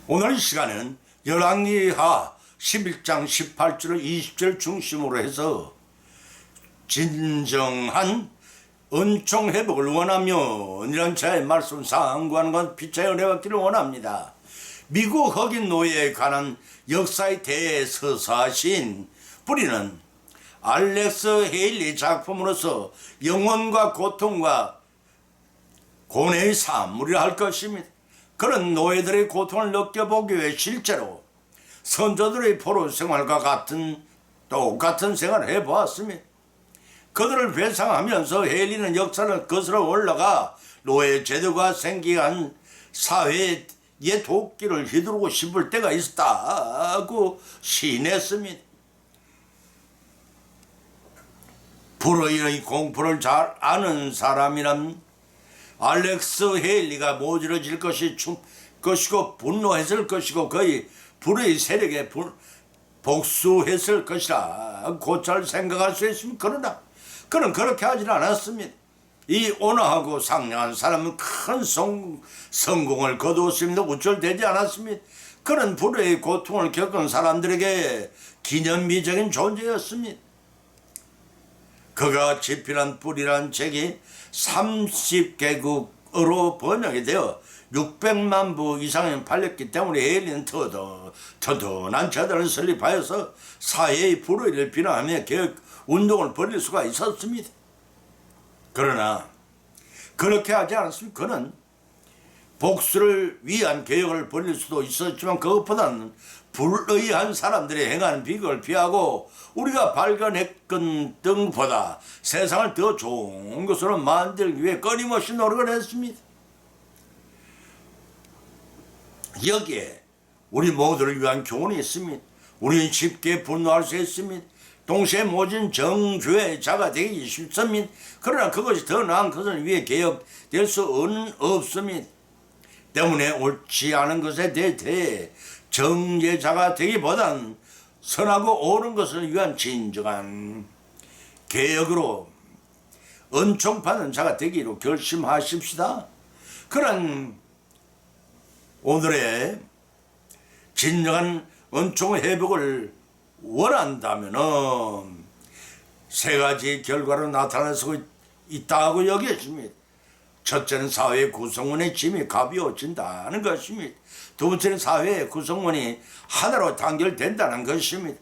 오늘 이 시간은 열왕기하 11장 18절 20절 중심으로 해서 진정한 은총 회복을 원하며 이런 자의 말씀 상고하는 건 피차의 은혜 받기를 원합니다. 미국 흑인 노예에 관한 역사에 대해 서사하신 뿌리는 알렉스 헤일리 작품으로서 영혼과 고통과 고뇌의 산물이라 할 것입니다. 그런 노예들의 고통을 느껴보기 위해 실제로 선조들의 포로 생활과 똑같은 생활을 해보았습니다. 그들을 회상하면서 헤일리는 역사를 거슬러 올라가 노예 제도가 생기한 사회의 도끼를 휘두르고 싶을 때가 있었다고 시인했습니다. 불의의 공포를 잘 아는 사람이란 알렉스 헤일리가 모질어질 것이고 분노했을 것이고 거의 불의 세력에 복수했을 것이라 곧잘 생각할 수 있으면 그러나 그는 그렇게 하진 않았습니다. 이 온화하고 상냥한 사람은 큰 성공을 거두었습니다. 우쭐대지 않았습니다. 그는 불의의 고통을 겪은 사람들에게 기념비적인 존재였습니다. 그가 집필한 뿌리란 책이 30개국어로 번역이 되어 600만 부 이상이 팔렸기 때문에 헤일리는 터전한 저들을 설립하여서 사회의 불의를 비난하며 개혁 운동을 벌일 수가 있었습니다. 그러나 그렇게 하지 않았습니다. 그는 복수를 위한 개혁을 벌일 수도 있었지만 그것보다는 불의한 사람들이 행하는 비극을 피하고 우리가 발견했건 등보다 세상을 더 좋은 것으로 만들기 위해 끊임없이 노력을 했습니다. 여기에 우리 모두를 위한 교훈이 있습니다. 우리는 쉽게 분노할 수 있습니다. 동시에 모진 정죄의 자가 되기 쉽습니다. 그러나 그것이 더 나은 것을 위해 개혁될 수는 없습니다. 때문에 옳지 않은 것에 대해 정죄자가 되기보단 선하고 옳은 것을 위한 진정한 개혁으로 은총받는 자가 되기로 결심하십시다. 그런 오늘의 진정한 은총 회복을 원한다면 세 가지 결과로 나타날 수 있다고 여겨집니다. 첫째는 사회 구성원의 짐이 가벼워진다는 것입니다. 두 번째는 사회 구성원이 하나로 단결된다는 것입니다.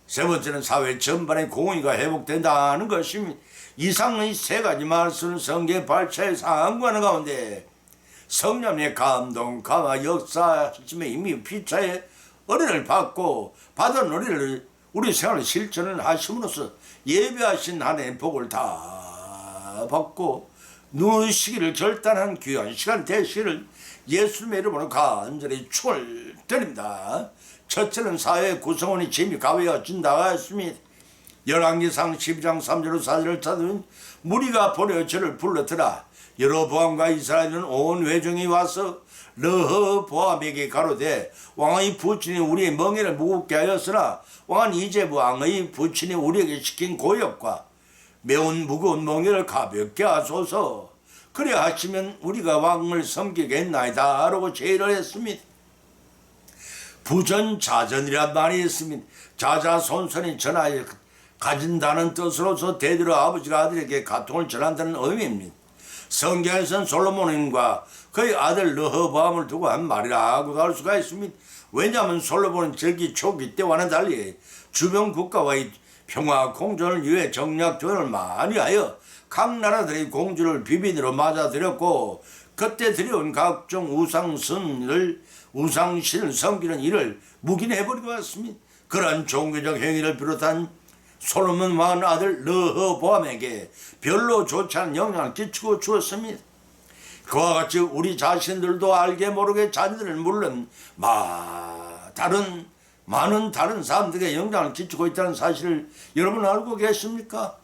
세 번째는 사회 전반의 공의가 회복된다는 것입니다. 이상의 세 가지 말씀은 성경 발차의 상고하는 가운데 성령의 감동, 감화, 역사심에 이미 피차의 은혜를 받고 받은 은혜를 우리 생활에 실천을 하심으로써 예배하신 하나님의 복을 다 받고 누시기를 결단한 귀한 시간 되시기를 예수님의 이름으로 간절히 축을 드립니다. 첫째는 사회 구성원이 짐이 가벼워진다고 했습니다. 열왕기상 12장 3절로 4절을 찾으면 무리가 보려 저를 불러들아 여로보암과 이스라엘은 온 회중이 와서 르호보암에게 가로되 왕의 부친이 우리의 멍에를 무겁게 하였으나 왕은 이제 왕의 부친이 우리에게 시킨 고역과 매운 무거운 멍에를 가볍게 하소서. 그래 하시면 우리가 왕을 섬기겠나이다 라고 제의를 했습니다. 부전자전이란 말이 있습니다. 자자손손이 전하여 가진다는 뜻으로서 대대로 아버지가 아들에게 가통을 전한다는 의미입니다. 성경에서는 솔로몬과 그의 아들 르호보암을 두고 한 말이라고도 할 수가 있습니다. 왜냐하면 솔로몬은 저기 초기 때와는 달리 주변 국가와의 평화 공존을 위해 정략 조언을 많이 하여 각 나라들의 공주를 비빈으로 맞아들였고 그때 들여온 각종 우상신을 섬기는 일을 묵인해버리고 왔습니다. 그러한 종교적 행위를 비롯한 솔로몬 왕의 아들 르호보암에게 별로 좋지 않은 영향을 끼치고 주었습니다. 그와 같이 우리 자신들도 알게 모르게 자녀들은 물론 많은 다른 사람들에게 영향을 끼치고 있다는 사실을 여러분 알고 계십니까?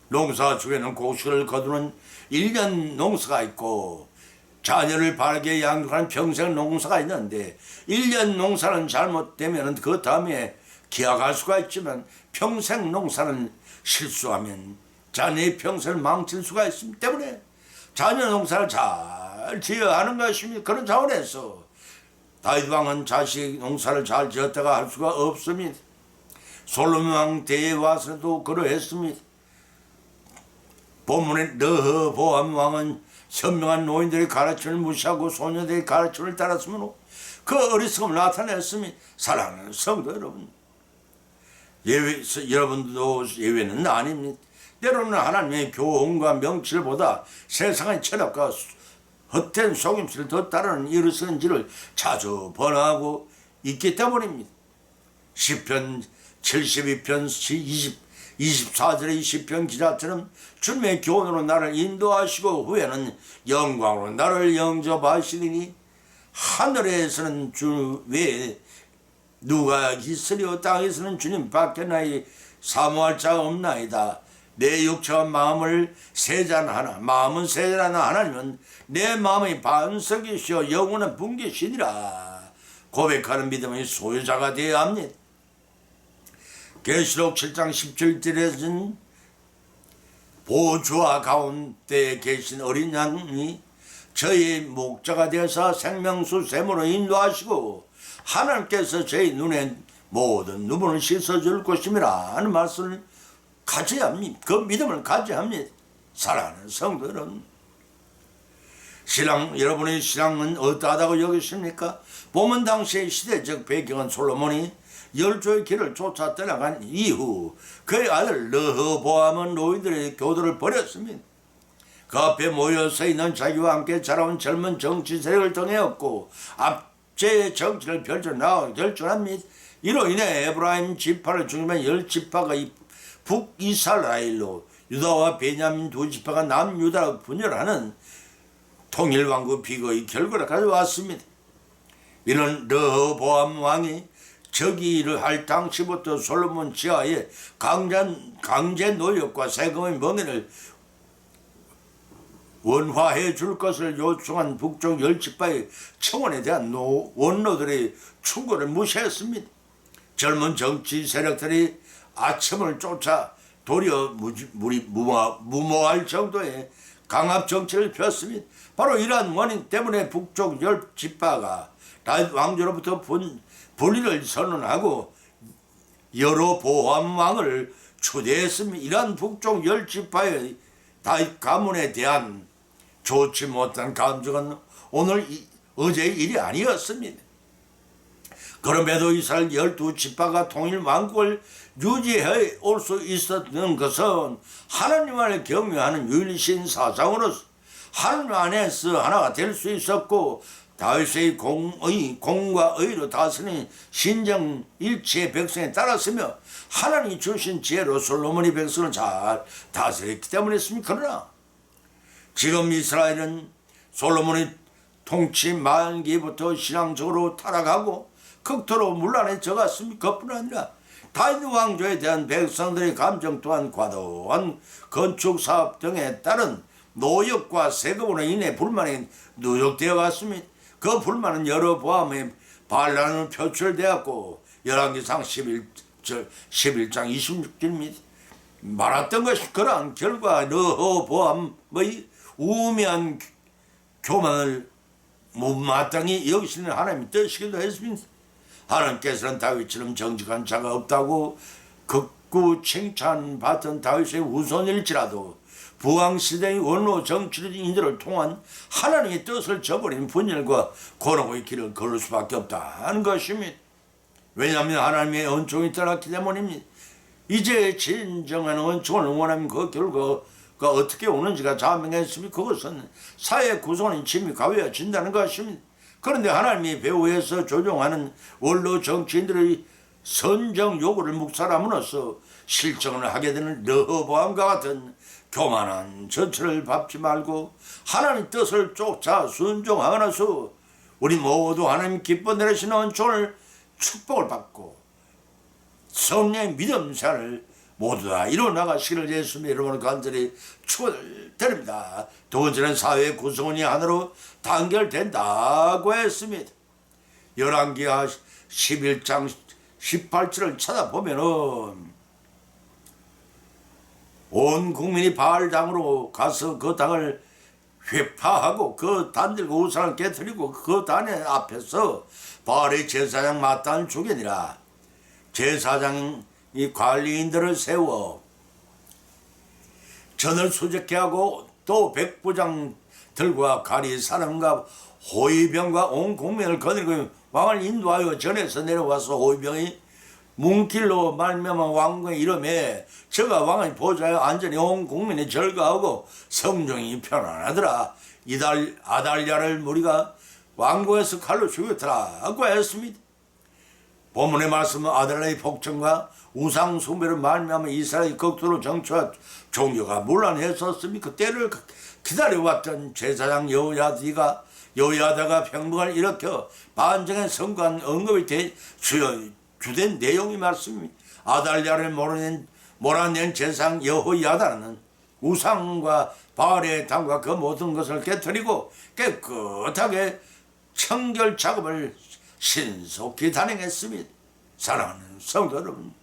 농사 중에는 곡식을 거두는 1년 농사가 있고 자녀를 바르게 양육하는 평생 농사가 있는데 1년 농사는 잘못되면 그 다음에 기약할 수가 있지만 평생 농사는 실수하면 자녀의 평생을 망칠 수가 있기 때문에 자녀 농사를 잘 지어야 하는 것입니다. 그런 차원에서 다윗 왕은 자식 농사를 잘 지었다가 할 수가 없습니다. 솔로몬 왕 때에 와서도 그러했습니다. 본문에 르호보암 왕은 현명한 노인들의 가르침을 무시하고 소녀들의 가르침을 따랐으므로 그 어리석음을 나타냈습니다. 사랑하는 성도 여러분, 여러분도 예외는 아닙니다. 때로는 하나님의 교훈과 명철보다 세상의 철학과 헛된 속임수를 더 따르는 어리석은 길을 자주 번하고 있기 때문입니다. 시편 72편 24절의 시편 기자처럼 주님의 교훈으로 나를 인도하시고 후에는 영광으로 나를 영접하시리니 하늘에서는 주 외에 누가 있으리요 땅에서는 주님 밖에 나의 사모할 자가 없나이다. 내 육체와 마음은 세잔하나 하나님은 내 마음의 반석이시여 영원한 분계시니라. 고백하는 믿음의 소유자가 되어야 합니다. 계시록 7장 17절에는 보좌 가운데 계신 어린 양이 저희 목자가 되어서 생명수 샘으로 인도하시고 하나님께서 저희 눈에 모든 눈물을 씻어줄 것임이라 하는 말씀을 가져야 합니다. 그 믿음을 가져야 합니다. 사랑하는 성도 여러분, 여러분의 신앙은 어떠하다고 여기십니까? 보면 당시의 시대적 배경은 솔로몬이 열조의 길을 쫓아 떠나간 이후 그의 아들 르호보암은 노인들의 교도를 버렸습니다. 그 앞에 모여 서 있는 자기와 함께 자라온 젊은 정치 세력을 통해었고 압제의 정치를 펼쳐나가고 결정합니다. 이로 인해 에브라임 지파를 중심한 10지파가 북이스라엘로 유다와 베냐민 두 지파가 남유다로 분열하는 통일왕국 비거의 결과를 가져왔습니다. 이런 르호보암 왕이 저기를 할 당시부터 솔로몬 지하에 강제 노역과 세금의 멍해를 원화해 줄 것을 요청한 북쪽 10지파의 청원에 대한 원로들의 충고를 무시했습니다. 젊은 정치 세력들이 아첨을 쫓아 도리어 무모할 정도의 강압 정치를 폈습니다. 바로 이러한 원인 때문에 북쪽 10지파가 다윗 왕조로부터 분리를 선언하고 여로보암 왕을 추대했습니다. 이러한 북쪽 10지파의 다윗 가문에 대한 좋지 못한 감정은 어제의 일이 아니었습니다. 그럼에도 이스라엘 12지파가 통일 왕국을 유지해 올 수 있었던 것은 하나님을 경외하는 유일신 사상으로서 하나님 안에서 하나가 될 수 있었고 다윗의 공과 의로 다스린 신정 일체의 백성에 따랐으며 하나님이 주신 지혜로 솔로몬이 백성을 잘 다스렸기 때문이었습니다. 그러나 지금 이스라엘은 솔로몬의 통치 말기부터 신앙적으로 타락하고 극도로 문란에 져갔습니다. 그뿐 아니라 다윗 왕조에 대한 백성들의 감정 또한 과도한 건축사업 등에 따른 노역과 세금으로 인해 불만이 누적되어 갔습니다. 그 불만은 여로보암의 반란으로 표출되었고 열왕기상 11장 26절입니다. 말했던 것이 그러한 결과 르호보암의 우매한 교만을 못마땅히 여기시는 하나님의 뜻이기도 했습니다. 하나님께서는 다윗처럼 정직한 자가 없다고 극구 칭찬받던 다윗의 후손일지라도 부왕시대의 원로 정치인들을 통한 하나님의 뜻을 저버린 분열과 고난의 길을 걸을 수밖에 없다는 것입니다. 왜냐하면 하나님의 은총이 떠났기 때문입니다. 이제 진정한 은총을 원하면 그 결과가 어떻게 오는지가 자명했으니 그것은 사회 구성원의 짐이 가벼워진다는 것입니다. 그런데 하나님이 배후에서 조종하는 원로 정치인들의 선정 요구를 묵살함으로써 실정을 하게 되는 르호보암과 같은 교만한 전철을 밟지 말고 하나님 뜻을 쫓아 순종하면서 우리 모두 하나님 기뻐 내리시는 은총을 축복을 받고 성령의 믿음사를 모두 다 이루어나가시기를 예수님의 이름으로 간절히 축원을 드립니다. 두 번째는 사회 구성원이 하나로 단결된다고 했습니다. 열왕기하 11장 18절을 찾아보면은 온 국민이 바알당으로 가서 그 당을 회파하고 그 단들고 우상을 깨뜨리고 그 단의 앞에서 바알의 제사장 마탄을 죽이니라. 제사장이 관리인들을 세워 전을 수적케 하고 또 백부장들과 가리 사람과 호위병과 온 국민을 거느리고 왕을 인도하여 전에서 내려와서 호위병이 문길로 말미암아 왕궁에 이름에 저가 왕의 보좌에 안전히 온 국민이 절거하고 성정이 편안하더라. 이달 아달랴를 무리가 왕궁에서 칼로 죽였더라고 했습니다. 본문의 말씀은 아달랴의 복종과 우상 숭배를 말미암아 이스라엘 극도로 정치와 종교가 문란했었으니 그때를 기다려왔던 제사장 여호야다가 평범을 일으켜 반정에 선거한 언급이 주된 내용이 말씀입니다. 아달랴를 몰아낸 제사장 여호야다는 우상과 바알의 당과 그 모든 것을 깨뜨리고 깨끗하게 청결 작업을 신속히 단행했습니다. 사랑하는 성도 여러분,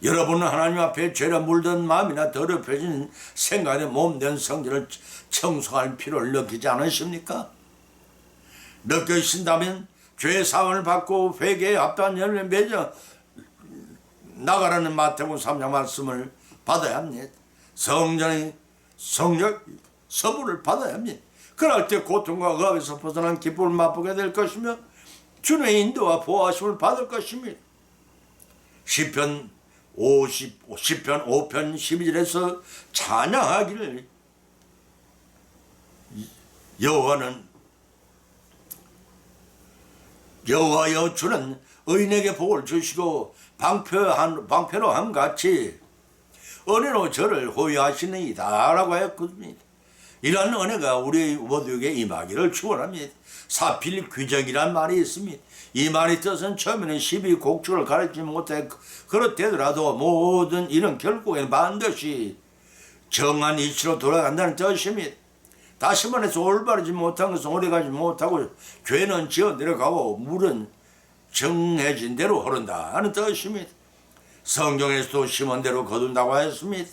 여러분은 하나님 앞에 죄로 물든 마음이나 더럽혀진 생각에 몸된 성질을 청소할 필요를 느끼지 않으십니까? 느끼신다면 죄의 사원을 받고 회개에 합당한 열매 맺어 나가라는 마태복음 3장 말씀을 받아야 합니다. 성전의 성령 서부를 받아야 합니다. 그럴 때 고통과 억압에서 벗어난 기쁨을 맛보게 될 것이며 주님의 인도와 보호하심을 받을 것입니다. 시편 5편 12절에서 찬양하기를 여호와여 주는 의인에게 복을 주시고 방패로 함같이 은혜로 저를 호위하시느이다 라고 했거든요. 이러한 은혜가 우리 모두에게 임하기를 축원합니다. 사필 귀정이란 말이 있습니다. 이 말의 뜻은 처음에는 12곡축을 가르치지 못해 그렇되더라도 모든 일은 결국에는 반드시 정한 이치로 돌아간다는 뜻입니다. 다시 말해서 올바르지 못한 것은 오래가지 못하고 죄는 지어 내려가고 물은 정해진 대로 흐른다 하는 뜻입니다. 성경에서도 심은 대로 거둔다고 했습니다.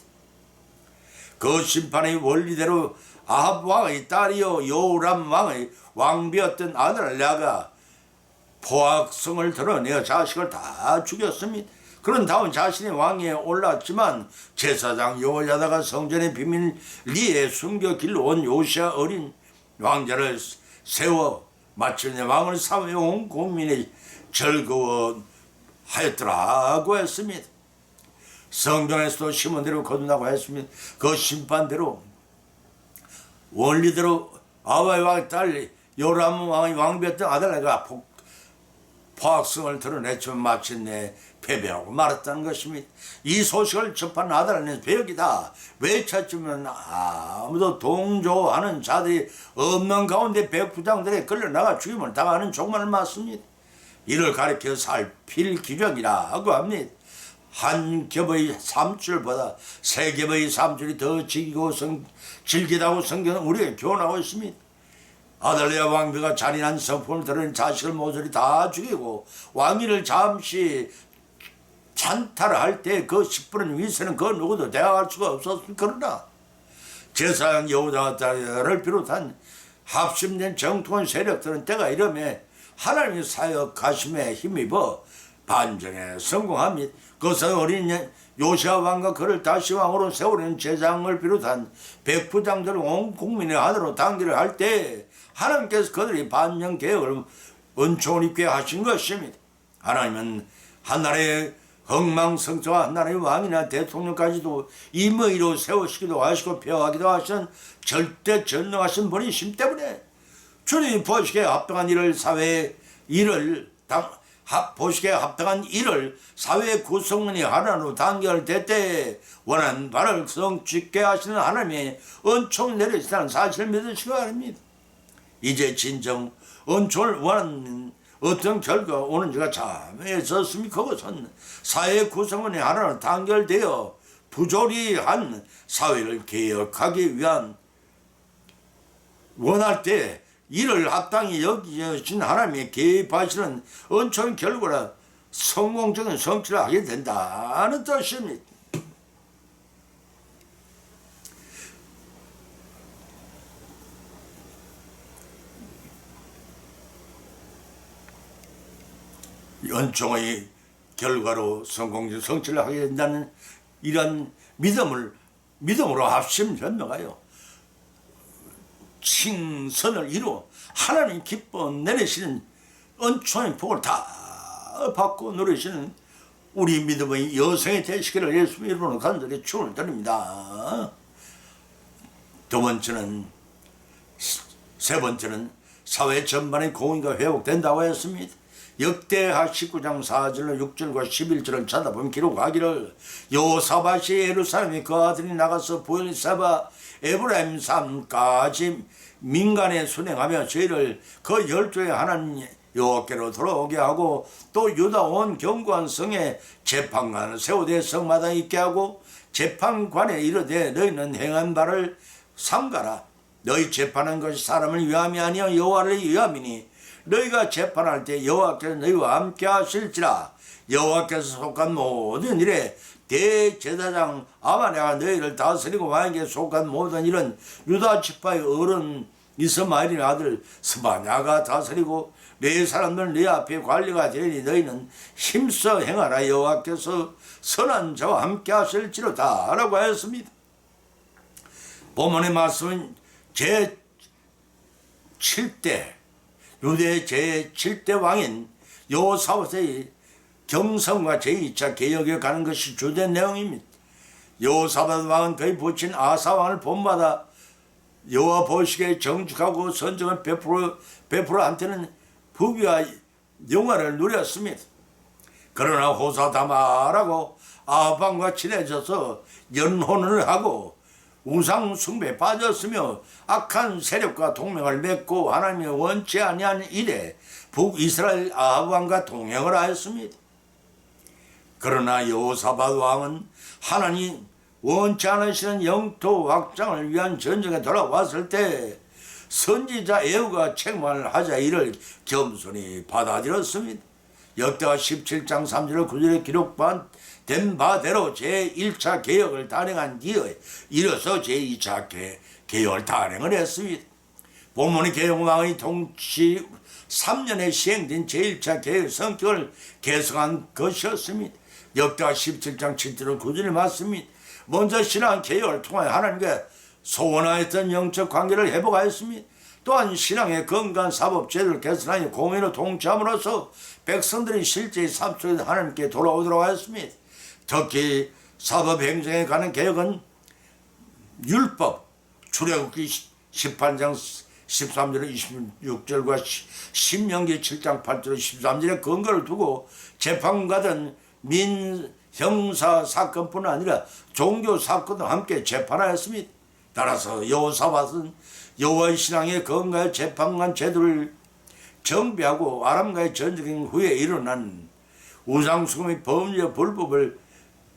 그 심판의 원리대로 아합 왕의 딸이요 요람 왕의 왕비였던 아달랴가 포악성을 드러내어 자식을 다 죽였습니다. 그런 다음 자신이 왕위에 올랐지만 제사장 여호야다가 성전의 비밀 리에 숨겨 길러온 요시야 어린 왕자를 세워 마침내 왕을 삼아 온 국민이 즐거워하였더라고 했습니다. 성전에서도 심은 대로 거둔다고 했습니다. 그 심판대로 원리대로 아합의 왕의 딸 요람 왕의 왕비였던 아달랴가 포악성을 드러냈지만 마침내 패배하고 말았다는 것입니다. 이 소식을 접한 아달랴는 배역이다 외쳤지만 아무도 동조하는 자들이 없는 가운데 백부장들에 끌려나가 죽임을 당하는 종말을 맞습니다. 이를 가리켜 살필 기적이라고 합니다. 한 겹의 삼줄보다 세 겹의 삼줄이 더 질기다고 성경은 우리에게 교훈하고 있습니다. 아달랴 왕비가 잔인한 성품을 드러낸 자식을 모조리 다 죽이고 왕위를 잠시 찬탈할 때 그 10분의 위세는 그 누구도 대항할 수가 없었습니다. 그러나 제사장 여호야다를 비롯한 합심된 정통한 세력들은 때가 이르매 하나님의 사역하심에 힘입어 반정에 성공합니다. 그것은 어린 요시야 왕과 그를 다시 왕으로 세우려는 제사장을 비롯한 백부장들 온 국민의 하나로 단결을 할 때 하나님께서 그들이 반정 개혁을 은총을 입게 하신 것입니다. 하나님은 한나라의 흥망성쇠와 한나라의 왕이나 대통령까지도 임의로 세우시기도 하시고 폐하기도 하시는 절대 전능하신 분이심 때문에 주님이 보시기에 합당한 일을 사회의 구성원이 하나로 단결될 때 원하는 바를 성취게 하시는 하나님의 은총을 내리시다는 사실을 믿으시기 바랍니다. 이제 진정 은총을 원하는 어떤 결과가 오는지가 참했었습니까? 그것은 사회 구성원이 하나로 단결되어 부조리한 사회를 개혁하기 위한 원할 때 이를 합당히 여기신 하나님의 개입하시는 은총의 결과라 성공적인 성취를 하게 된다는 뜻입니다. 은총의 결과로 성취를 하게 된다는 이런 믿음으로 합심현명하여 칭선을 이루어 하나님 기뻐 내리시는 은총의 복을 다 받고 누리시는 우리 믿음의 여성이 되시기를 예수님 이름으로 간절히 축원을 드립니다. 세 번째는 사회 전반의 공의가 회복된다고 했습니다. 역대하 19장 4절로 6절과 11절을 찾아보면 기록하기를 여호사밧이 예루살렘에 그 아들이 나가서 브엘세바 에브라임 산까지 민간에 순행하며 저희를 그 열조의 하나님 여호와께로 돌아오게 하고 또 유다 온 견고한 성에 재판관을 세우되 성마다 있게 하고 재판관에 이르되 너희는 행한 바를 삼가라. 너희 재판한 것이 사람을 위함이 아니여 여호와를 위함이니 너희가 재판할 때 여호와께서 너희와 함께 하실지라. 여호와께서 속한 모든 일에 대제사장 아마랴가 너희를 다스리고 왕에게 속한 모든 일은 유다 지파의 어른 이스마엘의 아들 스바냐가 다스리고 네 사람들 네 앞에 관리가 되니 너희는 힘써 행하라. 여호와께서 선한 자와 함께 하실지로다 라고 하였습니다. 본문의 말씀은 제7대 유대 제7대 왕인 여호사밧의 경성과 제2차 개혁에 가는 것이 주된 내용입니다. 여호사밧 왕은 그의 부친 아사 왕을 본받아 여호와 보시기에 정직하고 선정을 베풀어 한테는 부귀와 영화를 누렸습니다. 그러나 호사다마라고 아합 왕과 친해져서 연혼을 하고 우상 숭배에 빠졌으며 악한 세력과 동맹을 맺고 하나님이 원치 아니한 일에 북이스라엘 아합 왕과 동행을 하였습니다. 그러나 여호사밧 왕은 하나님 원치 않으시는 영토 확장을 위한 전쟁에 돌아왔을 때 선지자 에후가 책망을 하자 이를 겸손히 받아들였습니다. 역대하 17장 3절 9절에 기록된 바대로 제1차 개혁을 단행한 뒤에 이어서 제2차 개혁을 단행을 했습니다. 본문의 개혁왕의 통치 3년에 시행된 제1차 개혁 성격을 개성한 것이었습니다. 역대하 17장 7절 9절의 말씀입니다. 먼저 신앙 개혁을 통하여 하나님과 소원하였던 영적 관계를 회복하였습니다. 또한 신앙의 건강한 사법 제도를 개선하여 공의로 통치함으로써 백성들이 실제의 삶 속에서 하나님께 돌아오도록 하였습니다. 특히 사법 행정에 관한 개혁은 율법, 출애굽기 18장 13절 26절과 신명기 7장 8절 13절의 근거를 두고 재판과는 민형사 사건뿐 아니라 종교 사건도 함께 재판하였습니다. 따라서 여호사밧은 여호와의 신앙의 건강한 재판관 제도를 정비하고 아람과의 전쟁 후에 일어난 우상숭배 범죄 불법을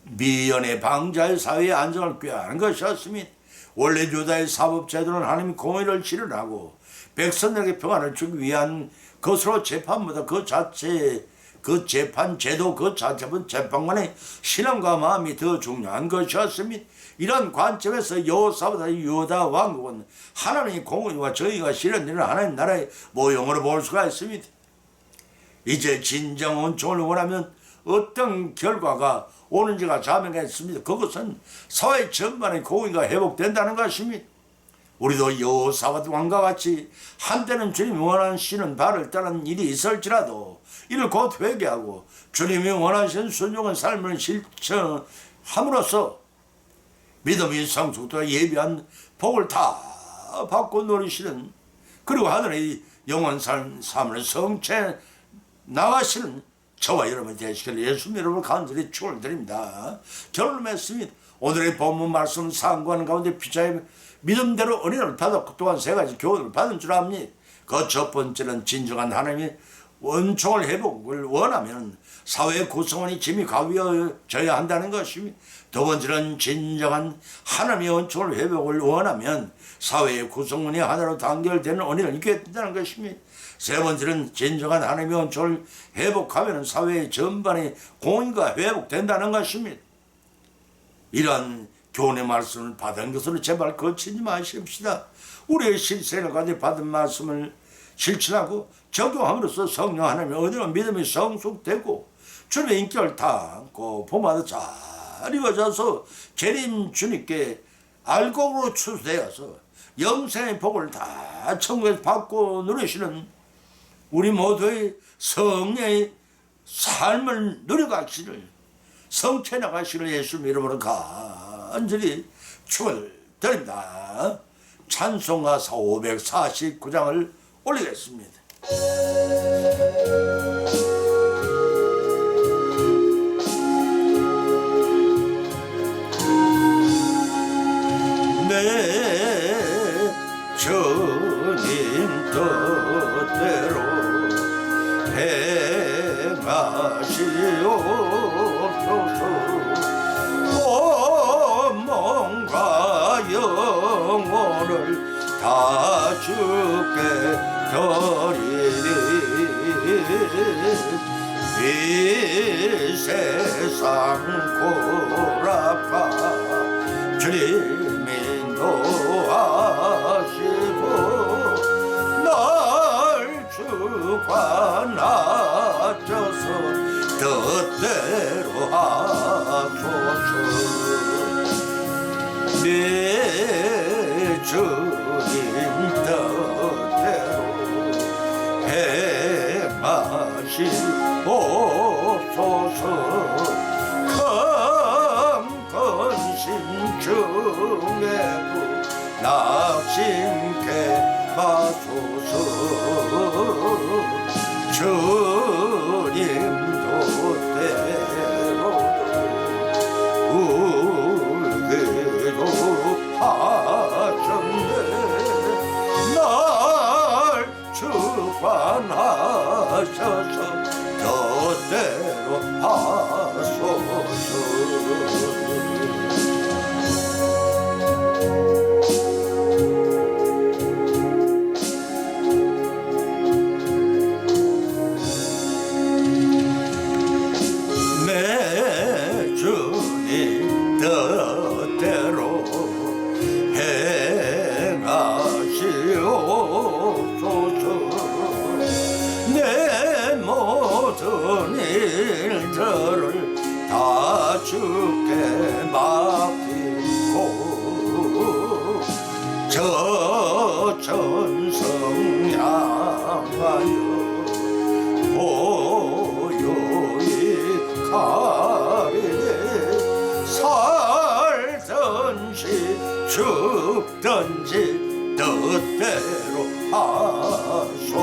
미연에 방지하여 사회의 안정을 꾀하는 것이었습니다. 원래 유다의 사법 제도는 하나님의 공의를 실현하고 백성들에게 평안을 주기 위한 것으로 재판보다 그 재판 제도 그 자체는 재판관의 신앙과 마음이 더 중요한 것이었습니다. 이런 관점에서 여호사밧의 유다 왕국은 하나님의 공의와 정의가 실현되는 하나님 나라의 모형으로 볼 수가 있습니다. 이제 진정 은총을 원하면 어떤 결과가 오는지가 자명했습니다. 그것은 사회 전반의 공의가 회복된다는 것입니다. 우리도 여호사밧 왕과 같이 한때는 주님이 원하시는 바를 따르는 일이 있을지라도 이를 곧 회개하고 주님이 원하시는 순종한 삶을 실천함으로써 믿음의 성숙도와 예비한 복을 다 받고 누리시는 그리고 하늘의 영원 삶을 성취해 나가시는 저와 여러분이 되시길 예수님 이름으로 간절히 축원을 드립니다. 결론을 맺습니다. 오늘의 본문 말씀 상고하는 가운데 피차의 믿음대로 은혜를 받았고 또한 세 가지 교훈을 받은 줄 압니다. 그 첫 번째는 진정한 하나님의 원총을 회복을 원하면 사회 구성원이 짐이 가벼워져야 한다는 것입니다. 두 번째는 진정한 하나님의 원총을 회복을 원하면 사회의 구성원이 하나로 단결되는 은혜를 입게 된다는 것입니다. 세 번째는 진정한 하나님의 원총을 회복하면 사회 전반의 공의가 회복된다는 것입니다. 이러한 교훈의 말씀을 받은 것으로 제발 거치지 마십시다. 우리의 실생활 가운데 받은 말씀을 실천하고 적용함으로써 성령 하나님의 은혜와 믿음이 성숙되고 주님의 인격을 담고 봄마다 잘 이루어져서 재림 주님께 알곡으로 추수되어서 영생의 복을 다 천국에서 받고 누리시는 우리 모두의 성령의 삶을 누려가시를 성취해 나가시를 예수님 이름으로 간절히 축원드립니다. 찬송가사 549장을 올리겠습니다. 내 주님 뜻대로 행하시옵소서. 몸과 영혼을 다 주께 드리리. 이 세상 고락하 주님이 인도하시고 날 주관하셔서 뜻대로 하소서. 내 주님 뜻대로 행하시옵소서. 큰 근심 중에도 낙심케 마소서. 주님도 때로도 울기도 하셨네. 날 주관하셔서 뜻대로 하소서. 뜻대로 행하시옵소서. 내 모든 일들을 다 주께 맡기고 저 천성 향하여 고요히 가리니 살든지 죽든지 뜻대로 하소서.